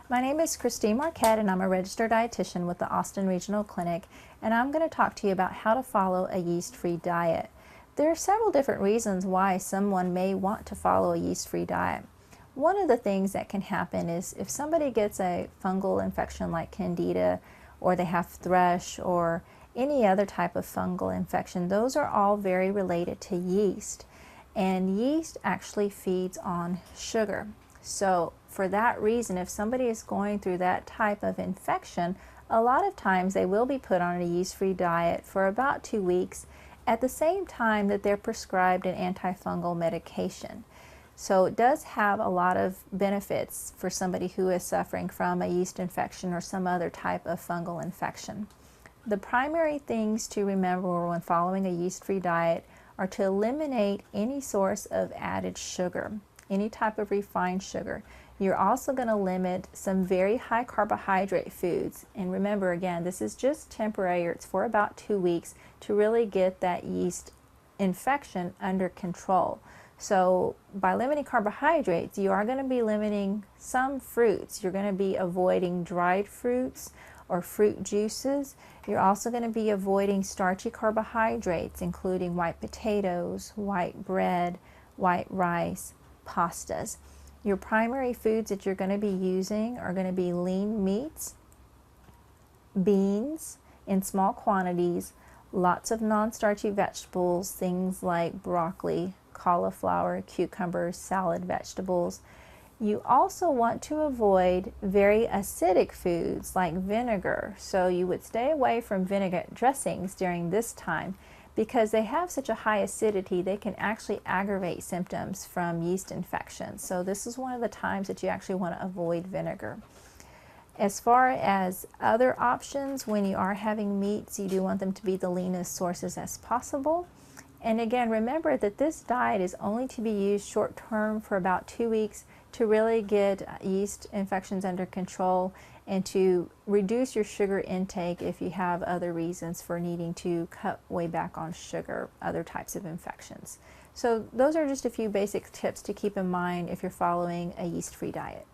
My name is Christine Marquette and I'm a registered dietitian with the Austin Regional Clinic, and I'm going to talk to you about how to follow a yeast-free diet. There are several different reasons why someone may want to follow a yeast-free diet. One of the things that can happen is if somebody gets a fungal infection like Candida, or they have thrush, or any other type of fungal infection, those are all very related to yeast. And yeast actually feeds on sugar. So for that reason, if somebody is going through that type of infection, a lot of times they will be put on a yeast-free diet for about 2 weeks at the same time that they're prescribed an antifungal medication. So it does have a lot of benefits for somebody who is suffering from a yeast infection or some other type of fungal infection. The primary things to remember when following a yeast-free diet are to eliminate any source of added sugar, any type of refined sugar. You're also going to limit some very high carbohydrate foods. And remember, again, this is just temporary. It's for about 2 weeks to really get that yeast infection under control. So by limiting carbohydrates, you are going to be limiting some fruits. You're going to be avoiding dried fruits or fruit juices. You're also going to be avoiding starchy carbohydrates, including white potatoes, white bread, white rice, pastas. Your primary foods that you're going to be using are going to be lean meats, beans in small quantities, lots of non-starchy vegetables, things like broccoli, cauliflower, cucumbers, salad vegetables. You also want to avoid very acidic foods like vinegar. So you would stay away from vinegar dressings during this time because they have such a high acidity, they can actually aggravate symptoms from yeast infections. So this is one of the times that you actually want to avoid vinegar. As far as other options, when you are having meats, you do want them to be the leanest sources as possible. And again, remember that this diet is only to be used short term for about 2 weeks to really get yeast infections under control and to reduce your sugar intake if you have other reasons for needing to cut way back on sugar, other types of infections. So those are just a few basic tips to keep in mind if you're following a yeast-free diet.